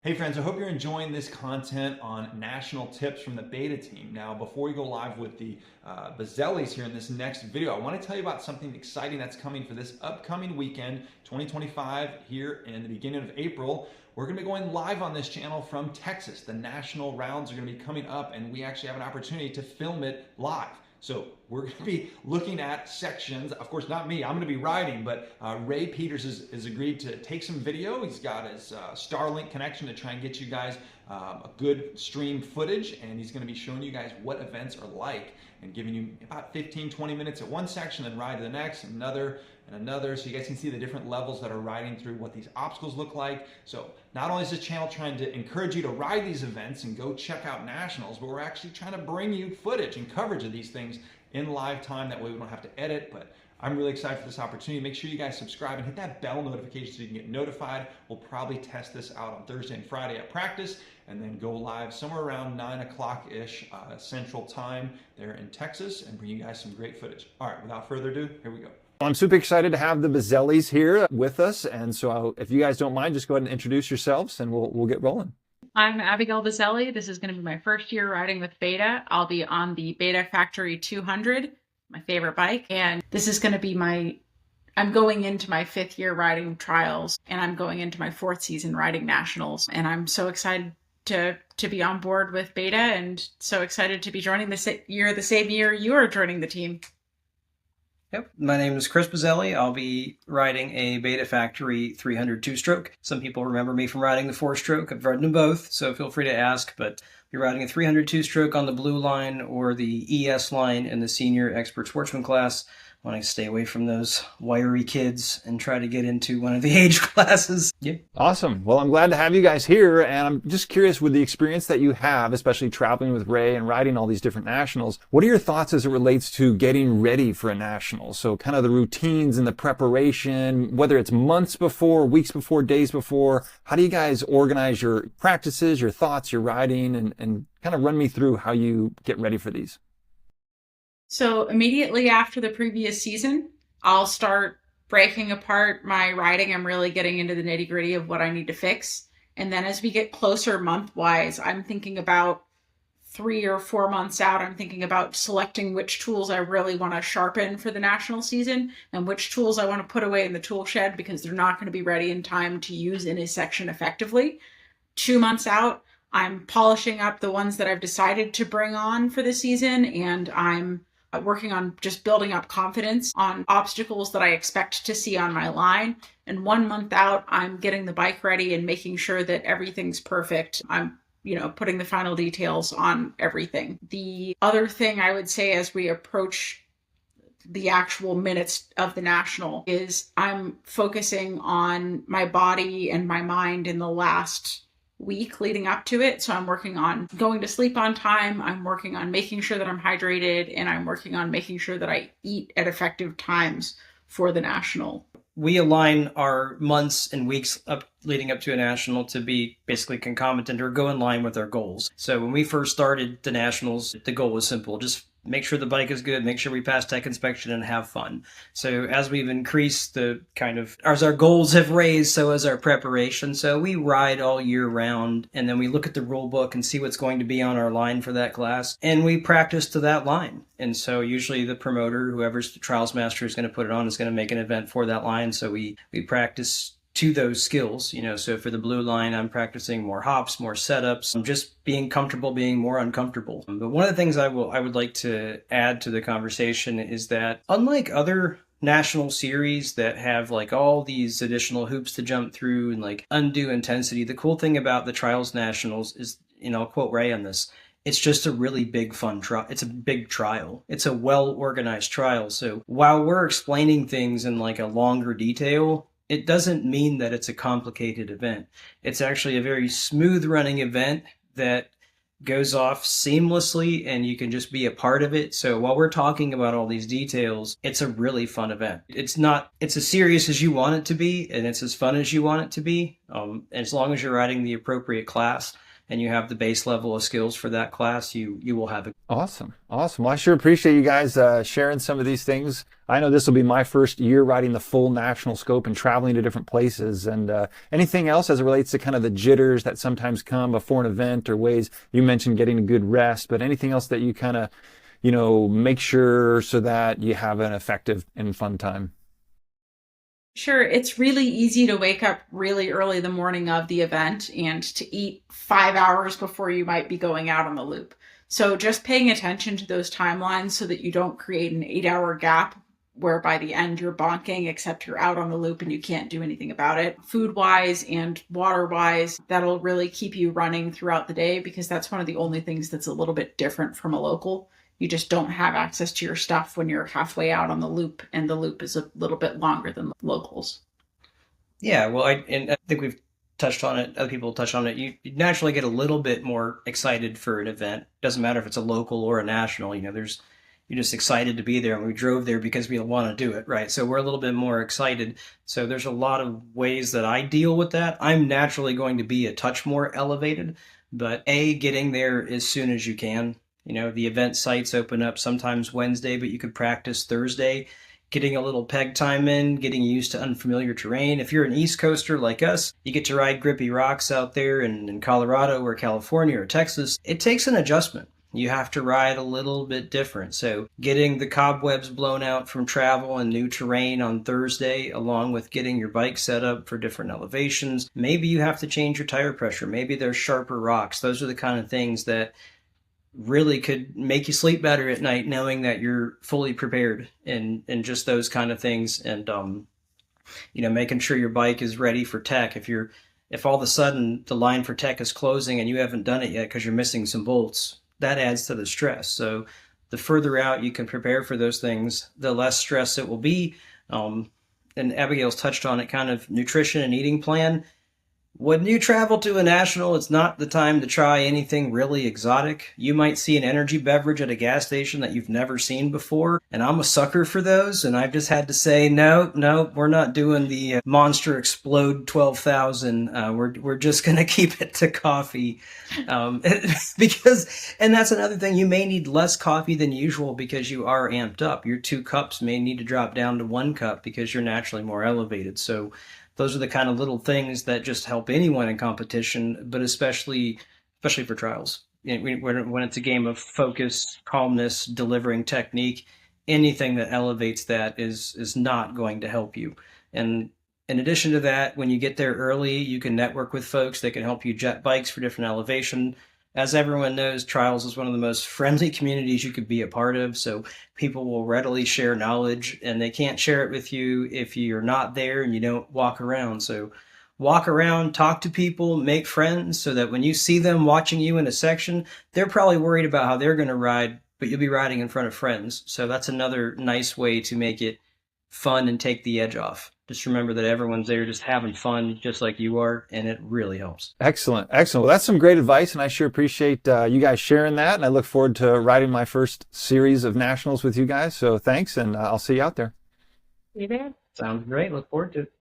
Hey friends, I hope you're enjoying this content on national tips from the beta team. Now, before we go live with the Bazelis here in this next video, I want to tell you about something exciting that's coming for this upcoming weekend, 2025, here in the beginning of April. We're going to be going live on this channel from Texas. The national rounds are going to be coming up, and we actually have an opportunity to film it live. So we're going to be looking at sections. Of course, not me. I'm going to be riding, but Ray Peters has agreed to take some video. He's got his Starlink connection to try and get you guys a good stream footage, and he's going to be showing you guys what events are like and giving you about 15-20 minutes at one section, then ride to the next, another, and another, so you guys can see the different levels that are riding through, what these obstacles look like. So not only is this channel trying to encourage you to ride these events and go check out nationals, but we're actually trying to bring you footage and coverage of these things in live time. That way we don't have to edit. But I'm really excited for this opportunity. Make sure you guys subscribe and hit that bell notification so you can get notified. We'll probably test this out on Thursday and Friday at practice, and then go live somewhere around 9 o'clock-ish Central Time there in Texas, and bring you guys some great footage. All right, without further ado, here we go. I'm super excited to have the Bazelis here with us, and so if you guys don't mind, just go ahead and introduce yourselves, and we'll get rolling. I'm Abigail Buzzelli. This is going to be my first year riding with Beta. I'll be on the Beta Factory 200, my favorite bike, and this is going to be I'm going into my 5th year riding trials, and I'm going into my 4th season riding nationals, and I'm so excited to be on board with Beta, and so excited to be joining the same year you are joining the team. Yep, my name is Chris Buzzelli. I'll be riding a Beta Factory 300 two-stroke. Some people remember me from riding the 4-stroke. I've ridden them both, so feel free to ask, but I'll be riding a 300 two-stroke on the blue line or the ES line in the senior expert sportsman class. I want to stay away from those wiry kids and try to get into one of the age classes. Yeah. Awesome. Well, I'm glad to have you guys here, and I'm just curious, with the experience that you have, especially traveling with Ray and riding all these different nationals, what are your thoughts as it relates to getting ready for a national? So kind of the routines and the preparation, whether it's months before, weeks before, days before, how do you guys organize your practices, your thoughts, your riding, and kind of run me through how you get ready for these? So immediately after the previous season, I'll start breaking apart my riding. I'm really getting into the nitty-gritty of what I need to fix. And then as we get closer month-wise, I'm thinking about 3 or 4 months out, I'm thinking about selecting which tools I really want to sharpen for the national season and which tools I want to put away in the tool shed because they're not going to be ready in time to use in a section effectively. 2 months out, I'm polishing up the ones that I've decided to bring on for the season, and I'm working on just building up confidence on obstacles that I expect to see on my line. And 1 month out, I'm getting the bike ready and making sure that everything's perfect. I'm putting the final details on everything. The other thing I would say as we approach the actual minutes of the national is I'm focusing on my body and my mind in the last week leading up to it. So I'm working on going to sleep on time. I'm working on making sure that I'm hydrated, and I'm working on making sure that I eat at effective times for the national. We align our months and weeks up leading up to a national to be basically concomitant or go in line with our goals. So when we first started the nationals, the goal was simple: just make sure the bike is good, make sure we pass tech inspection, and have fun. So as we've increased as our goals have raised, so has our preparation. So we ride all year round, and then we look at the rule book and see what's going to be on our line for that class, and we practice to that line. And so usually the promoter, whoever's the trials master is going to put it on, is going to make an event for that line. So we practice to those skills, so for the blue line, I'm practicing more hops, more setups. I'm just being comfortable, being more uncomfortable. But one of the things I would like to add to the conversation is that unlike other national series that have like all these additional hoops to jump through and like undue intensity, the cool thing about the trials nationals is, I'll quote Ray on this, it's just a really big fun trial. It's a big trial. It's a well-organized trial. So while we're explaining things in like a longer detail, it doesn't mean that it's a complicated event. It's actually a very smooth running event that goes off seamlessly, and you can just be a part of it. So while we're talking about all these details, it's a really fun event. It's as serious as you want it to be, and it's as fun as you want it to be. As long as you're riding the appropriate class and you have the base level of skills for that class, you will have it. Awesome. Awesome. Well, I sure appreciate you guys sharing some of these things. I know this will be my first year riding the full national scope and traveling to different places. And anything else as it relates to kind of the jitters that sometimes come before an event, or ways you mentioned getting a good rest, but anything else that you kind of, make sure so that you have an effective and fun time? Sure, it's really easy to wake up really early the morning of the event and to eat 5 hours before you might be going out on the loop. So just paying attention to those timelines so that you don't create an 8-hour gap where by the end you're bonking, except you're out on the loop and you can't do anything about it. Food wise and water wise, that'll really keep you running throughout the day, because that's one of the only things that's a little bit different from a local. You just don't have access to your stuff when you're halfway out on the loop, and the loop is a little bit longer than locals. Yeah, well, I think we've touched on it. Other people touched on it. You naturally get a little bit more excited for an event. Doesn't matter if it's a local or a national. You're just excited to be there, and we drove there because we want to do it, right? So we're a little bit more excited. So there's a lot of ways that I deal with that. I'm naturally going to be a touch more elevated, but getting there as soon as you can. The event sites open up sometimes Wednesday, but you could practice Thursday, getting a little peg time in, getting used to unfamiliar terrain. If you're an East Coaster like us, you get to ride grippy rocks out there in Colorado or California or Texas. It takes an adjustment. You have to ride a little bit different. So getting the cobwebs blown out from travel and new terrain on Thursday, along with getting your bike set up for different elevations. Maybe you have to change your tire pressure. Maybe there's sharper rocks. Those are the kind of things that really could make you sleep better at night, knowing that you're fully prepared and just those kind of things. And making sure your bike is ready for tech. If all of a sudden the line for tech is closing and you haven't done it yet because you're missing some bolts, that adds to the stress. So the further out you can prepare for those things, the less stress it will be. And Abigail's touched on it, kind of nutrition and eating plan. When you travel to a national, it's not the time to try anything really exotic. You might see an energy beverage at a gas station that you've never seen before, and I'm a sucker for those, and I've just had to say, no, we're not doing the Monster Explode 12,000. We're just going to keep it to coffee. And that's another thing, you may need less coffee than usual because you are amped up. Your 2 cups may need to drop down to 1 cup because you're naturally more elevated. So those are the kind of little things that just help anyone in competition, but especially for trials. When it's a game of focus, calmness, delivering technique, anything that elevates that is not going to help you. And in addition to that, when you get there early, you can network with folks that can help you jet bikes for different elevation. As everyone knows, trials is one of the most friendly communities you could be a part of. So people will readily share knowledge, and they can't share it with you if you're not there and you don't walk around. So walk around, talk to people, make friends, so that when you see them watching you in a section, they're probably worried about how they're going to ride, but you'll be riding in front of friends. So that's another nice way to make it fun and take the edge off. Just remember that everyone's there just having fun, just like you are, and it really helps. Excellent. Well, that's some great advice, and I sure appreciate you guys sharing that, and I look forward to riding my first series of nationals with you guys. So thanks, and I'll see you out there. You there? Sounds great. Look forward to it.